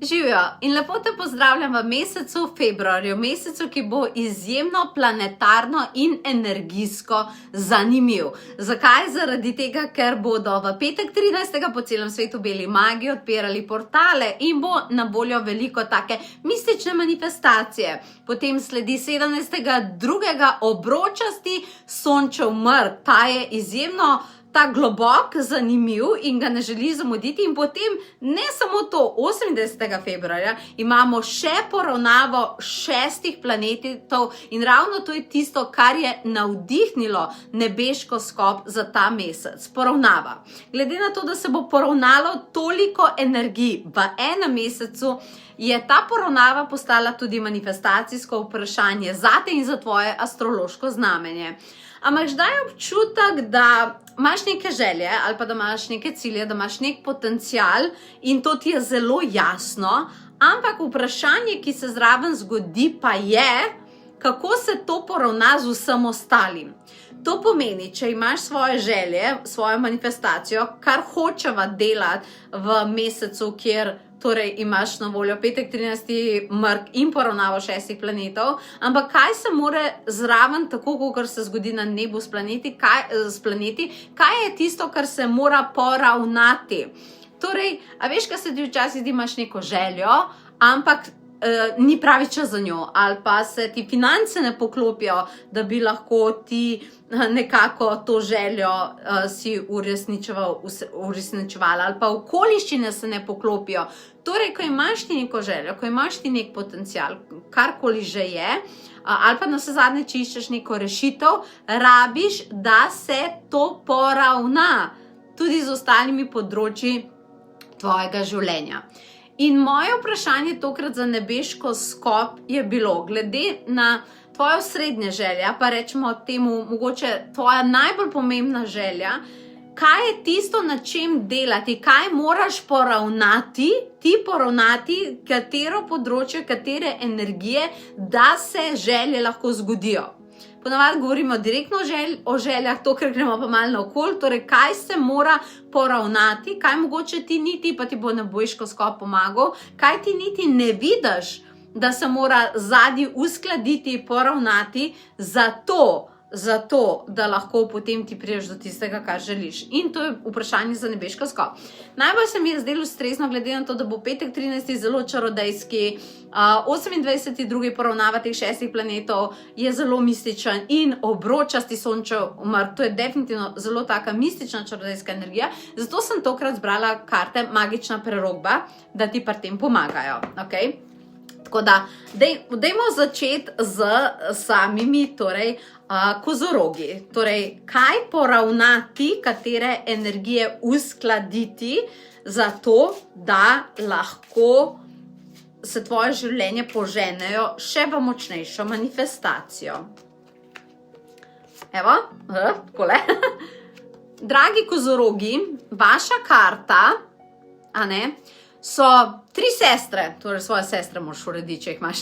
Živijo in lepo te pozdravljam v mesecu februarju, mesecu, ki bo izjemno planetarno in energijsko zanimiv. Zakaj? Zaradi tega, ker bodo v petek 13. po celem svetu beli magi odpirali portale in bo na voljo veliko take mistične manifestacije. Potem sledi 17. drugega obročasti sončev mrk. Ta je izjemno globok, zanimiv in ga ne želi zamuditi. In potem ne samo to, 28. februarja imamo še poravnavo 6 planetov in ravno to je tisto, kar je navdihnilo nebeško skop za ta mesec. Poravnava. Glede na to, da se bo poravnalo toliko energij v enem mesecu, je ta poravnava postala tudi manifestacijsko vprašanje zate in za tvoje astrološko znamenje. Ampak zdaj je občutek, da imaš neke želje ali pa da imaš neke cilje, da imaš nek potencial in to ti je zelo jasno, ampak vprašanje, ki se zraven zgodi, pa je, kako se to poravna z vsem ostalim. To pomeni, če imaš svoje želje, svojo manifestacijo, kar hočeva delati v mesecu, kjer torej imaš na voljo petek 13. mrk in poravnavo 6 planetov, ampak kaj se more zraven, tako kot se zgodi na nebu s planeti, kaj je tisto, kar se mora poravnati? Torej, a veš, kaj se ti včasih zdi, imaš neko željo, ampak ni pravi čas za njo, ali pa se ti finance ne poklopijo, da bi lahko ti nekako to željo si uresničevala, ali pa okoliščine se ne poklopijo. Torej, ko imaš ti neko željo, ko imaš ti nek potencial, karkoli že je, ali pa na vse zadnje, če iščeš neko rešitev, rabiš, da se to poravna tudi z ostalimi področji tvojega življenja. In moje vprašanje tokrat za nebeško skop je bilo, glede na tvojo srednje želja, pa rečemo temu mogoče tvoja najbolj pomembna želja, kaj je tisto, na čem delati, kaj moraš poravnati, katero področje, katere energije, da se želje lahko zgodijo. Ponavadi govorimo direktno o željah, tokrat gremo pa malo naokoli, torej kaj se mora poravnati, kaj mogoče ti niti, pa ti bo nebeško skop pomagal, kaj ti niti ne vidiš, da se mora zadnji uskladiti, poravnati, zato, da lahko potem ti prideš do tistega, kar želiš. In to je vprašanje za nebeško skop. Najbolj se mi je zdelo stresno, glede na to, da bo petek 13. zelo čarodejski, 28. drugi poravnava teh 6 planetov je zelo mističen in obročasti sončev mrk. To je definitivno zelo taka mistična čarodejska energija. Zato sem tokrat zbrala karte Magična prerokba, da ti pri tem pomagajo. Okay? Tako da, dajmo začeti z samimi, kozorogi. Torej, kaj poravnati, katere energije uskladiti, zato, da lahko se tvoje življenje poženejo še v močnejšo manifestacijo. Evo, takole. Dragi kozorogi, vaša karta, so 3 sestre, torej svoje sestre moraš urediti, če jih imaš,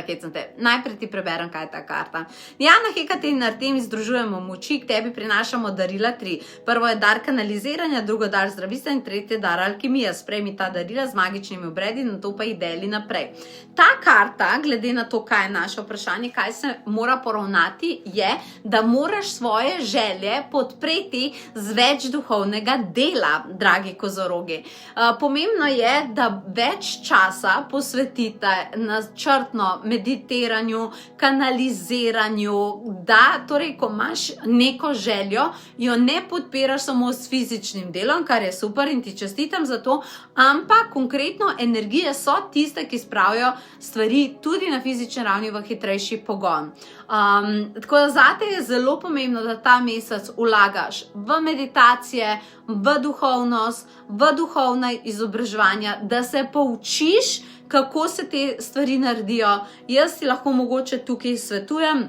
hecam te. Najprej ti preberem, kaj je ta karta. Diana, Hekate in Artemis združujemo moči, k tebi prinašamo darila 3. Prvo je dar kanaliziranja, drugo dar zdravstva in tretje dar alkimija. Sprejmi ta darila z magičnimi obredi, na to pa jih deli naprej. Ta karta, glede na to, kaj je naše vprašanje, kaj se mora poravnati, je, da moraš svoje želje podpreti z več duhovnega dela, dragi kozorogi. Pomembno je, da več časa posvetite načrtno meditiranju, kanaliziranju, da, torej, ko imaš neko željo, jo ne podpiraš samo s fizičnim delom, kar je super in ti čestitam za to, ampak konkretno energije so tiste, ki spravijo stvari tudi na fizični ravni v hitrejši pogon. Tako da zate je zelo pomembno, da ta mesec vlagaš v meditacije, v duhovnost, v duhovna izobraževanja, da se poučiš, kako se te stvari naredijo. Jaz ti lahko mogoče tukaj svetujem,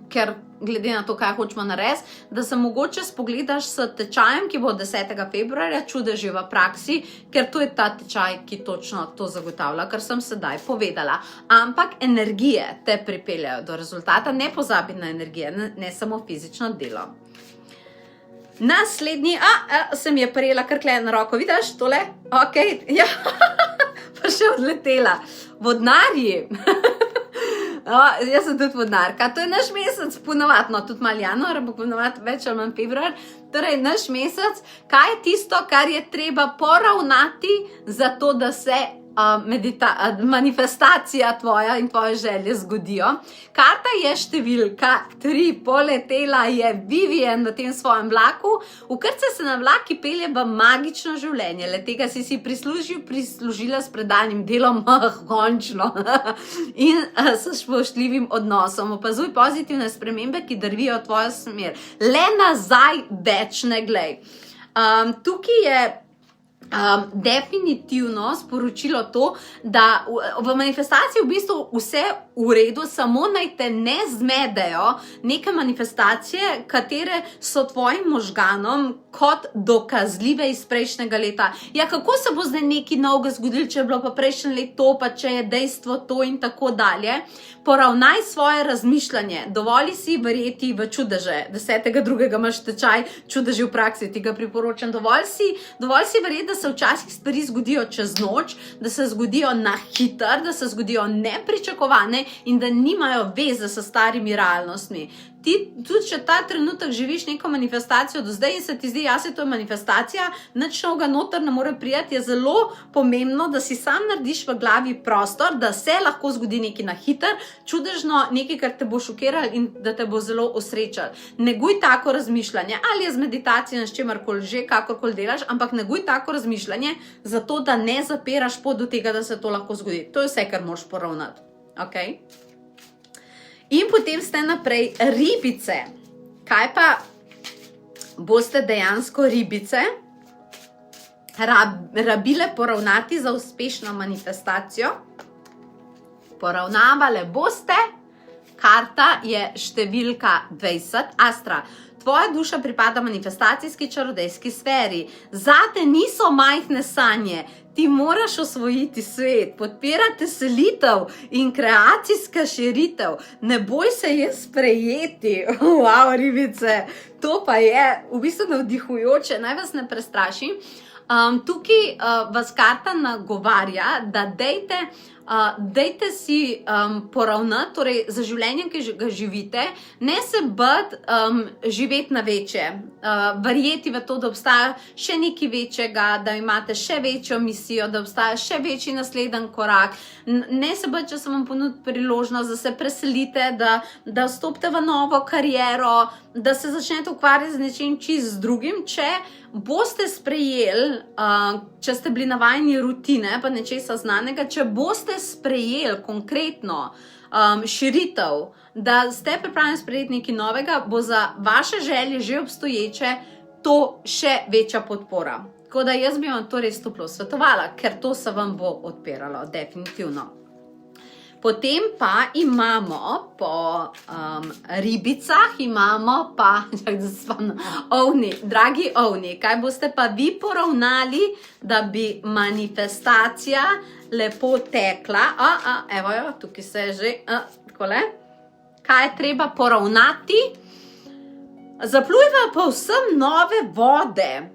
ker glede na to, kaj hočemo narediti, da se mogoče spogledaš s tečajem, ki bo 10. februarja, čudeži v praksi, ker to je ta tečaj, ki točno to zagotavlja, kar sem sedaj povedala. Ampak energije te pripeljajo do rezultata, ne pozabi na energije, ne samo fizično delo. Naslednji, se mi je prijela krkle na roko, vidiš tole? Ok, ja, pa še odletela. Vodnarji. Jaz sem tudi vodnarka, to je naš mesec, ponovadno, tudi malo januar, ampak ponovadi več ali manj februar. Torej, naš mesec, kaj je tisto, kar je treba poravnati za to, da se manifestacija tvoja in tvoje želje zgodijo. Karta je številka 3, poletela je Vivian v tem svojem vlaku, vkrca se na vlak, ki pelje v magično življenje, le tega si prislužila s predanim delom, končno, in s spoštljivim odnosom. Opazuj pozitivne spremembe, ki drvijo tvojo smer. Le nazaj več ne glej. Tukaj je definitivno sporočilo to, da v manifestaciji v bistvu vse v redu, samo naj te ne zmedejo neke manifestacije, katere so tvojim možganom kot dokazljive iz prejšnjega leta. Ja, kako se bo zdaj nekaj novega zgodilo, če je bilo pa prejšnje leto, pa če je dejstvo to in tako dalje. Poravnaj svoje razmišljanje, dovoli si verjeti v čudeže. 10.2. imaš tečaj čudeži v praksi, ti ga priporočam. Dovolj si verjeti, da se včasih stvari zgodijo čez noč, da se zgodijo na hitro, da se zgodijo nepričakovane in da nimajo veze s starimi realnostmi. Ti tudi, če ta trenutek živiš neko manifestacijo do zdaj in se ti zdi, to je manifestacija, nič novega noter ne more priti, je zelo pomembno, da si sam narediš v glavi prostor, da se lahko zgodi nekaj na hitro, čudežno, nekaj, kar te bo šokiralo in da te bo zelo osrečalo. Neguj tako razmišljanje, ali je z meditacijo, s čemarkoli že, kakorkoli delaš, ampak neguj tako razmišljanje, zato da ne zapiraš pot do tega, da se to lahko zgodi. To je vse, kar moraš poravnati. Okay? In potem ste naprej ribice. Kaj pa boste dejansko ribice rabile poravnati za uspešno manifestacijo? Poravnavale boste, karta je številka 20, Astra. Tvoja duša pripada manifestacijski čarodejski sferi. Zate niso majhne sanje. Ti moraš osvojiti svet, podpirati selitev in kreacijska širitev. Ne boj se je sprejeti. Wow, ribice, to pa je v bistvu navdihujoče, naj vas ne prestrašim. Tukaj vas karta nagovarja, da dejte si poravnati, torej za življenje, ki ga živite, ne se bati živeti na večje, verjeti v to, da obstaja še nekaj večjega, da imate še večjo misijo, da obstaja še večji naslednji korak. Ne se bati, če se vam ponudi priložnost, da se preselite, da vstopite v novo kariero, da se začnete ukvarjati z nečim čist drugim, če boste sprejeli, če ste bili navajeni rutine, pa nečesa znanega, če boste sprejeli konkretno širitev, da ste pripravljeni sprejeti nekaj novega, bo za vaše želje že obstoječe to še večja podpora. Tako da jaz bi vam to res toplo svetovala, ker to se vam bo odpiralo, definitivno. Potem pa imamo po ribicah, imamo pa ovni. Dragi ovni, kaj boste pa vi poravnali, da bi manifestacija lepo tekla? Evo jo, tukaj se je že, takole. Kaj je treba poravnati? Zapluj v povsem nove vode,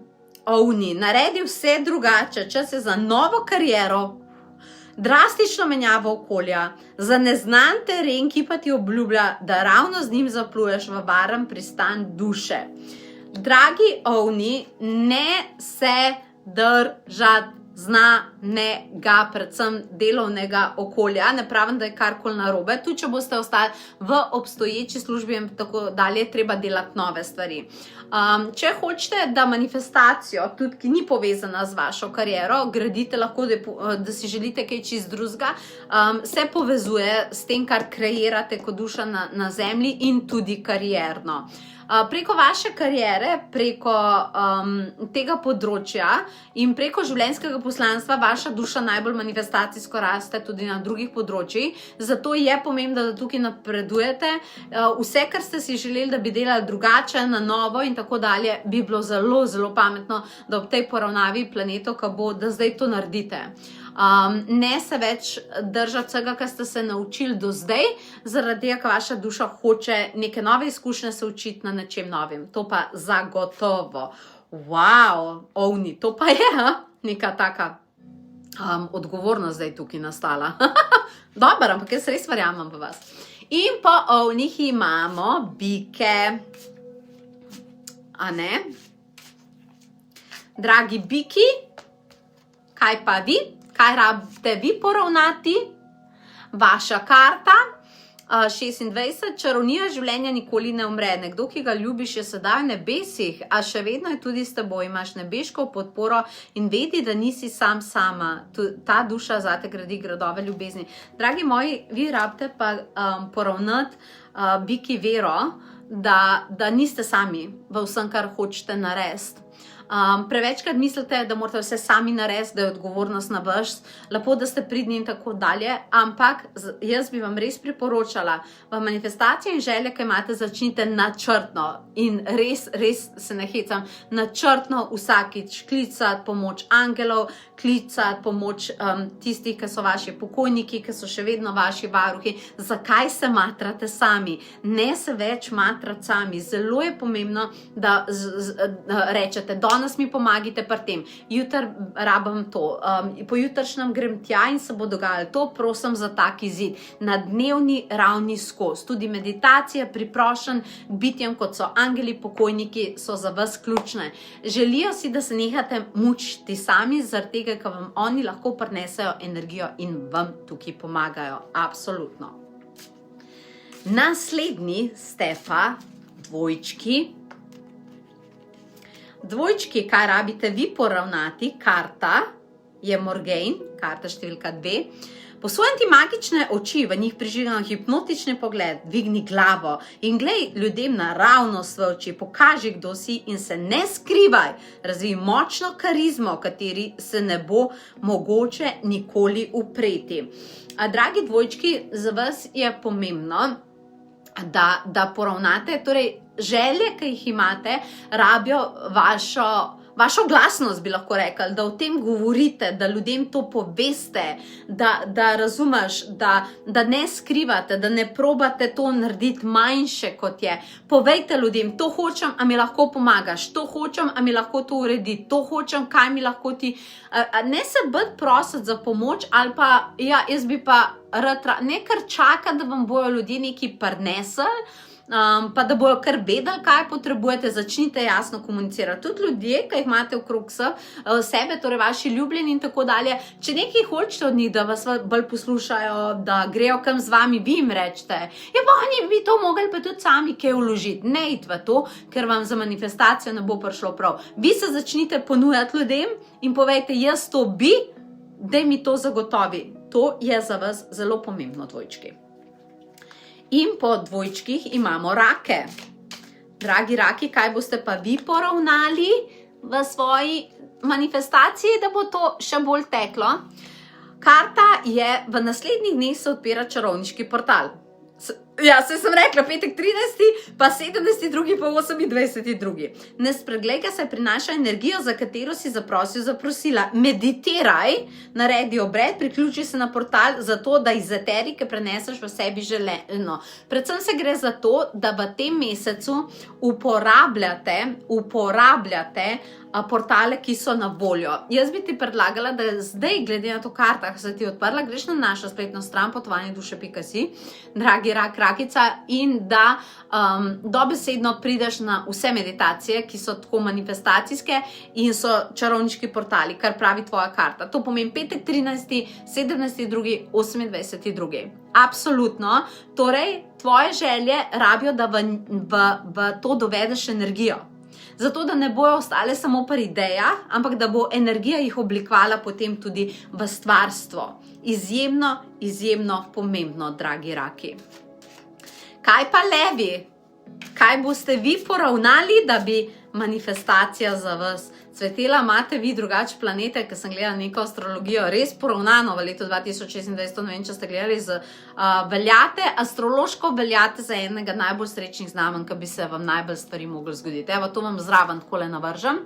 ovni, naredi vse drugače, čas je za novo kariero, drastično menjavo okolja, za neznan teren, ki pa ti obljublja, da ravno z njim zapluješ v varen pristan duše. Dragi ovni, ne se držati znanega, predvsem delovnega okolja. Ne pravim, da je karkoli narobe, tudi če boste ostali v obstoječi službi in tako dalje, treba delati nove stvari. Če hočete, da manifestacijo, tudi ki ni povezana z vašo kariero, gradite lahko, da si želite kaj čist drugega, se povezuje s tem, kar kreirate kot duša na zemlji in tudi karierno. Preko vaše kariere, preko tega področja in preko življenjskega poslanstva vaša duša najbolj manifestacijsko raste tudi na drugih področjih, zato je pomembno, da tukaj napredujete. Vse, kar ste si želeli, da bi delali drugače, na novo in tako dalje, bi bilo zelo, zelo pametno, da ob tej poravnavi planetov, da zdaj to naredite. ne se več držati vsega, kar ste se naučili do zdaj, zaradi tega, ker vaša duša hoče neke nove izkušnje se učiti na nečem novim. To pa zagotovo. Wow, ovni, to pa je neka taka odgovornost zdaj tukaj nastala. Dobar, ampak jaz res verjamem v vas. In po ovnih imamo bike. A ne? Dragi biki, kaj pa vi? Kaj rabite vi poravnati? Vaša karta 26, čarovnija življenja nikoli ne umre. Nekdo, ki ga ljubiš, je sedaj v nebesih, a še vedno je tudi s teboj. Imaš nebeško podporo in vedi, da nisi sam sama. Ta duša zate gradi gradove ljubezni. Dragi moji, vi rabite pa poravnati biki vero, da niste sami v vsem, kar hočete narediti. Prevečkrat mislite, da morate vse sami narediti, da je odgovornost na vas, lepo, da ste pridni in tako dalje, ampak jaz bi vam res priporočala, v manifestacije in želje, ki imate, začnite načrtno in res se ne hecam, načrtno vsakič klicati pomoč angelov, klicati pomoč tistih, ki so vaši pokojniki, ki so še vedno vaši varuhi. Zakaj se matrate sami? Ne se več matrati sami. Zelo je pomembno, da rečete, danes mi pomagite pri tem, jutri rabim to, pojutrišnjem grem tja in se bo dogajalo to, prosim za tak izid. Na dnevni ravni skozi. Tudi meditacije, priprošen bitjem, kot so angeli, pokojniki, so za vas ključne. Želijo si, da se nehate mučiti sami, zaradi tega, ker vam oni lahko prinesejo energijo in vam tukaj pomagajo. Absolutno. Naslednji ste pa dvojčki. Dvojčki, kaj rabite vi poravnati? Karta je Morgaine, karta številka 2. Posvojim ti magične oči, v njih prižigam hipnotični pogled, dvigni glavo in glej ljudem naravnost v oči, pokaži, kdo si in se ne skrivaj. Razvij močno karizmo, kateri se ne bo mogoče nikoli upreti. Dragi dvojčki, za vas je pomembno, da poravnate, torej želje, ki jih imate, rabijo vašo glasnost, bi lahko rekli, da o tem govorite, da ljudem to poveste, da razumeš, da ne skrivate, da ne probate to narediti manjše, kot je. Povejte ljudem, to hočem, a mi lahko pomagaš, to hočem, a mi lahko to uredi, to hočem, kaj mi lahko ti... Ne se biti prositi za pomoč, ali pa, ja, jaz bi pa ne kar čakati, da vam bojo ljudje nekaj prinesli, pa da bojo kar vedeli, kaj potrebujete, začnite jasno komunicirati. Tudi ljudje, ki jih imate okrog sebe, torej vaši ljubljeni in tako dalje, če nekaj hočete od njih, da vas bolj poslušajo, da grejo kam z vami, vi jim rečete, ja pa oni bi to mogli pa tudi sami kaj vložiti. Ne iti v to, ker vam za manifestacijo ne bo prišlo prav. Vi se začnite ponujati ljudem in povejte, jaz to bi, daj mi to zagotovi. To je za vas zelo pomembno, dvojčki. In po dvojčkih imamo rake. Dragi raki, kaj boste pa vi poravnali v svoji manifestaciji, da bo to še bolj teklo? Karta je, v naslednjih dneh se odpira čarovniški portal. Ja, se sem rekla, petek 13, pa 17, pa 28. Ne spregledaj se, prinaša energijo, za katero si zaprosil, zaprosila. Meditiraj, naredi obred, priključi se na portal, zato da iz eterike preneseš v sebi želeno. Predvsem se gre za to, da v tem mesecu uporabljate portale, ki so na voljo. Jaz bi ti predlagala, da zdaj, glede na to karta, ki se ti odprla, greš na našo spletno stran potovanje-duše.si, dragi rak, rakica, in da dobesedno prideš na vse meditacije, ki so tako manifestacijske in so čarovniški portali, kar pravi tvoja karta. To pomeni petek 13, 17, 28. Absolutno. Torej, tvoje želje rabijo, da v to dovedeš energijo. Zato, da ne bojo ostale samo pri idejah, ampak da bo energija jih oblikovala potem tudi v stvarstvo. Izjemno, izjemno pomembno, dragi raki. Kaj pa levi? Kaj boste vi poravnali, da bi manifestacija za vas cvetela? Imate vi drugače planete, ker sem gledala neko astrologijo, res poravnano v letu 2026, ne vem, če ste gledali, astrološko veljate za enega najbolj srečnih znamenj, ki bi se vam najbolj stvari mogli zgoditi. Evo, to vam zraven takole navržem.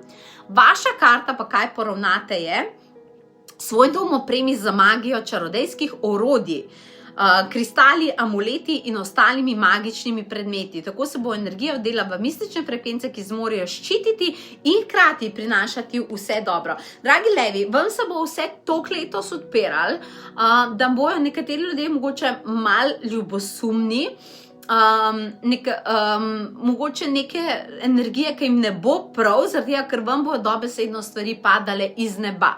Vaša karta pa kaj poravnate je, svoj dom opremi z magijo čarodejskih orodij, kristali, amuleti in ostalimi magičnimi predmeti. Tako se bo energija vdela v mistične frekvence, ki zmorejo ščititi in hkrati prinašati vse dobro. Dragi levi, vam se bo vse tok letos odpiral, da bojo nekateri ljudje mogoče mal ljubosumni, mogoče neke energije, ki jim ne bo prav, zaradi tega, ker vam bojo dobesedno stvari padale iz neba.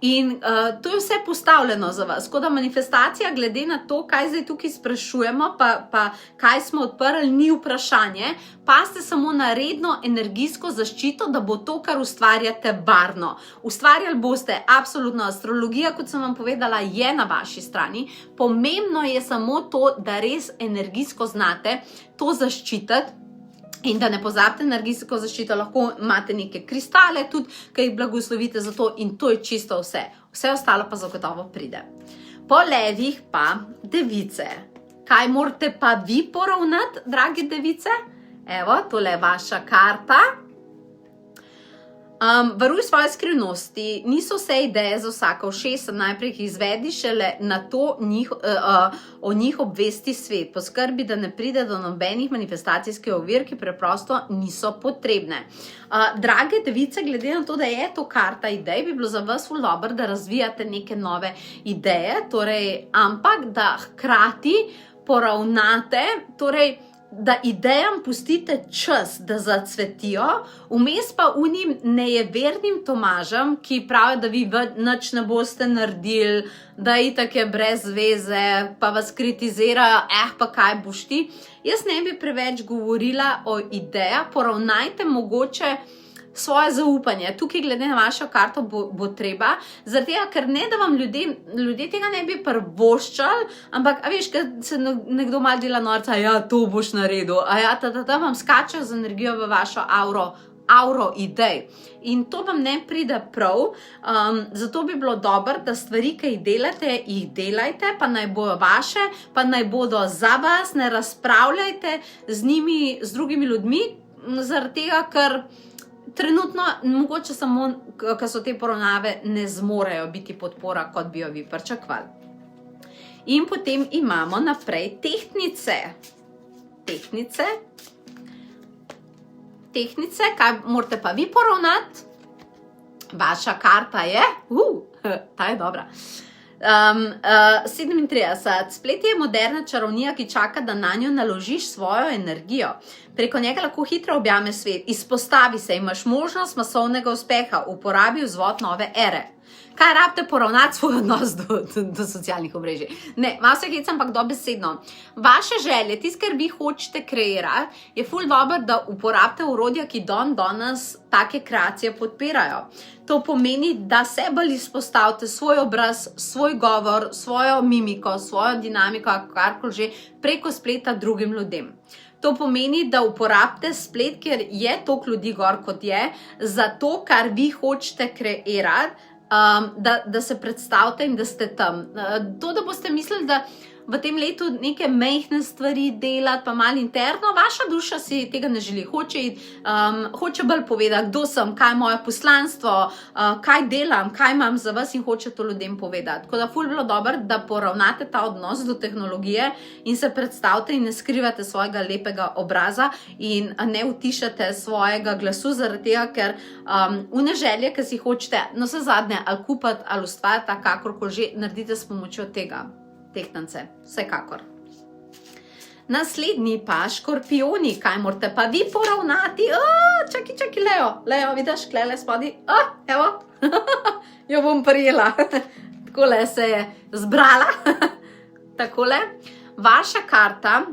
In to je vse postavljeno za vas, tako da manifestacija glede na to, kaj zdaj tukaj sprašujemo, pa kaj smo odprli, ni vprašanje, pa ste samo na redno energijsko zaščito, da bo to, kar ustvarjate, varno. Ustvarjali boste absolutno, astrologija, kot sem vam povedala, je na vaši strani, pomembno je samo to, da res energijsko znate to zaščititi. In da ne pozabite energijsko zaščito, lahko imate neke kristale tudi, ki jih blagoslovite za to in to je čisto vse. Vse ostalo pa zagotovo pride. Po levih pa device. Kaj morate pa vi poravnati, dragi device? Evo, tole je vaša karta. Varuj svoje skrivnosti, niso vse ideje za vsaka ušesa, najprej jih izvedi, šele na to o njih obvesti svet. Poskrbi, da ne pride do nobenih manifestacijskih ovir, ki preprosto niso potrebne. Drage device, glede na to, da je to karta idej, bi bilo za vas ful dobro, da razvijate neke nove ideje, torej, ampak da hkrati poravnate, torej, da idejam pustite čas, da zacvetijo, vmes pa unim nejevernim Tomažem, ki pravijo, da vi nič ne boste naredili, da itak je brez veze, pa vas kritizirajo, pa kaj boš ti. Jaz ne bi preveč govorila o idejah, poravnajte mogoče svoje zaupanje. Tukaj glede na vašo karto bo treba, zaradi tega, ker ne da vam ljudje tega ne bi prvoščali, ampak, a veš, kad se nekdo malo dela norca, ja, to boš naredil, vam skačejo z energijo v vašo auro idej. In to vam ne pride prav, zato bi bilo dobro, da stvari, ki jih delajte, pa naj bojo vaše, pa naj bodo za vas, ne razpravljajte z njimi, z drugimi ljudmi, zaradi tega, ker trenutno, mogoče samo, ko so te poravnave, ne zmorejo biti podpora, kot bi jo vi pričakovali. In potem imamo naprej tehtnice. Tehtnice, kaj morate pa vi poravnati? Vaša karta je, ta je dobra. 37. Splet je moderna čarovnija, ki čaka, da na njo naložiš svojo energijo. Preko njega lahko hitro objame svet, izpostavi se, imaš možnost masovnega uspeha, uporabi vzvod nove ere. Kaj rabite poravnati svoj odnos do socialnih omrežij? Ne, malo se hecam, ampak dobesedno. Vaše želje, tisto, kar vi hočete kreirati, je ful dobro, da uporabite orodja, ki danes take kreacije podpirajo. To pomeni, da se bolj izpostavite svoj obraz, svoj govor, svojo mimiko, svojo dinamiko, karkoli že, preko spleta drugim ljudem. To pomeni, da uporabite splet, ker je toliko ljudi gor, kot je, za to, kar vi hočete kreirati, da se predstavite in da ste tam. To, da boste mislili, da v tem letu neke mehne stvari delati, pa malo interno, vaša duša si tega ne želi. Hoče bolj povedati, kdo sem, kaj je moje poslanstvo, kaj delam, kaj imam za vas in hoče to ljudem povedati. Tako da ful bilo dobro, da poravnate ta odnos do tehnologije in se predstavite in ne skrivate svojega lepega obraza in ne utišate svojega glasu, zaradi tega, ker une želje, ki si hočete, no vse zadnje, ali kupati, ali ustvarjati, kakorkoli že, naredite s pomočjo tega. Tehtance, vsekakor. Naslednji pa škorpioni, kaj morate pa vi poravnati? Čaki, Leo, vidiš, klele spodi, evo, jo bom prijela, takole se je zbrala, takole, vaša karta,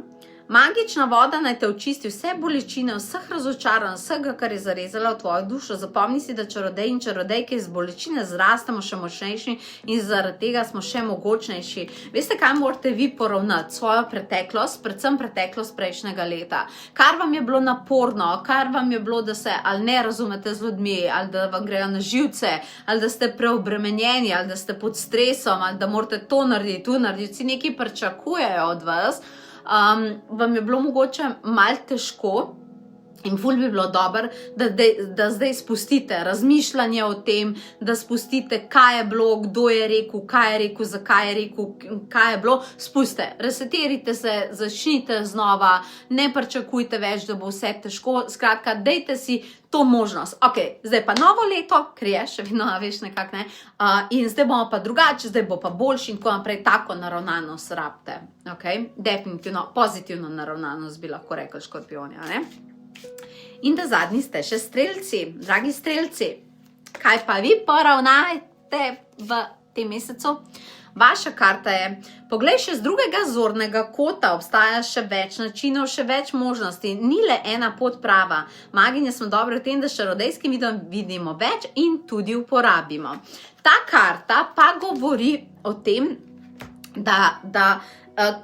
magična voda naj te očisti vse bolečine, vseh razočaranj, vsega, kar je zarezala v tvojo dušo. Zapomni si, da čarodej in čarodejke iz bolečine zrastamo še močnejši in zaradi tega smo še mogočnejši. Veste, kaj morate vi poravnati? Svojo preteklost, predvsem preteklost prejšnjega leta. Kar vam je bilo naporno, kar vam je bilo, da se ali ne razumete z ljudmi, ali da vam grejo na živce, ali da ste preobremenjeni, ali da ste pod stresom, ali da morate to narediti, tu narediti, vsi nekaj pričakujejo od vas. Vam je bilo mogoče malo težko In ful bi bilo dobro, da zdaj spustite razmišljanje o tem, da spustite, kaj je bilo, kdo je rekel, zakaj je rekel, kaj je bilo. Spustite, resetirajte se, začnite znova, ne pričakujte več, da bo vse težko. Skratka, dajte si to možnost. Ok, zdaj pa novo leto, ker je še vedno, veš, nekako ne. In zdaj bomo pa drugače, zdaj bo pa boljši in tako naprej, tako naravnanost rabite. Ok, definitivno pozitivno naravnanost bi lahko rekli škorpioni, ne? In da zadnji ste še strelci, dragi strelci. Kaj pa vi poravnajte v tem mesecu? Vaša karta je, poglej še z drugega zornega kota, obstaja še več načinov, še več možnosti, ni le ena pot prava. Maginje smo dobri v tem, da s čarodejskim vidom vidimo več in tudi uporabimo. Ta karta pa govori o tem, da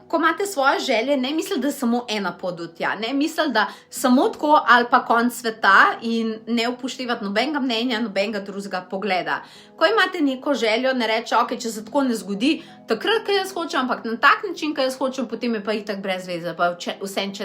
ko imate svoje želje, ne mislite, da je samo ena pot do tja, ne mislite, da samo tako ali pa konc sveta in ne upoštevati nobenega mnenja, nobenega drugega pogleda. Ko imate neko željo, ne reče, ok, če se tako ne zgodi, takrat, ko jaz hočem, ampak na tak način, ko jaz hočem, potem je pa itak brez veze, pa vse, če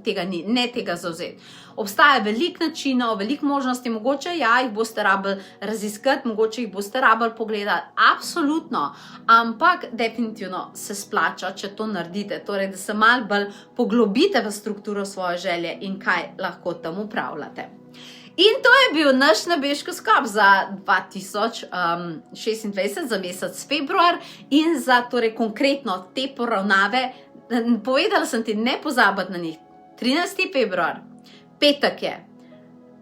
tega ni, ne tega zauzeti. Obstaja veliko načinov, veliko možnosti, mogoče jih boste rabili raziskati, mogoče jih boste rabili pogledati, absolutno, ampak definitivno se splača, če to naredite, torej, da se malo bolj poglobite v strukturo svoje želje in kaj lahko tam upravljate. In to je bil naš nebeškoskop za 2026, za mesec februar in za torej konkretno te poravnave. Povedala sem ti, ne pozabiti na njih. 13. februar, petek je,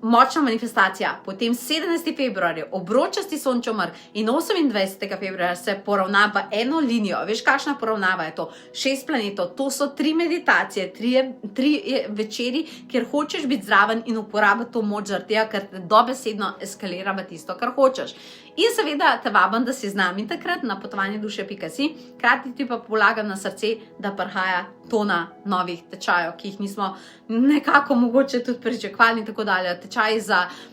močna manifestacija, potem 17. februar je obročasti sončomar in 28. februar se poravna v eno linijo. Veš, kakšna poravnava je to? 6 planetov, to so 3 meditacije, 3 večeri, kjer hočeš biti zraven in uporabiti to moč zaradi tega, ker te dobesedno eskalira v tisto, kar hočeš. In seveda te vabim, da si z nami takrat na potovanjeduše.si, krati ti pa polagam na srce, da prihaja tona novih tečajev, ki jih nismo nekako mogoče tudi pričakovali in tako dalje. Tečaj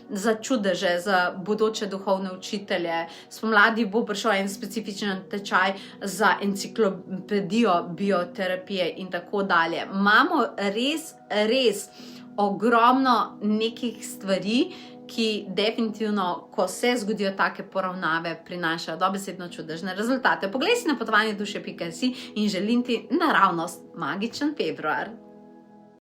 za čudeže, za bodoče duhovne učitelje. Spomladi bo prišel en specifičen tečaj za enciklopedijo bioterapije in tako dalje. Imamo res ogromno nekih stvari, ki definitivno, ko se zgodijo take poravnave, prinašajo dobesedno čudežne rezultate. Poglej si na potovanjeduše.si in želim ti naravnost magičen februar.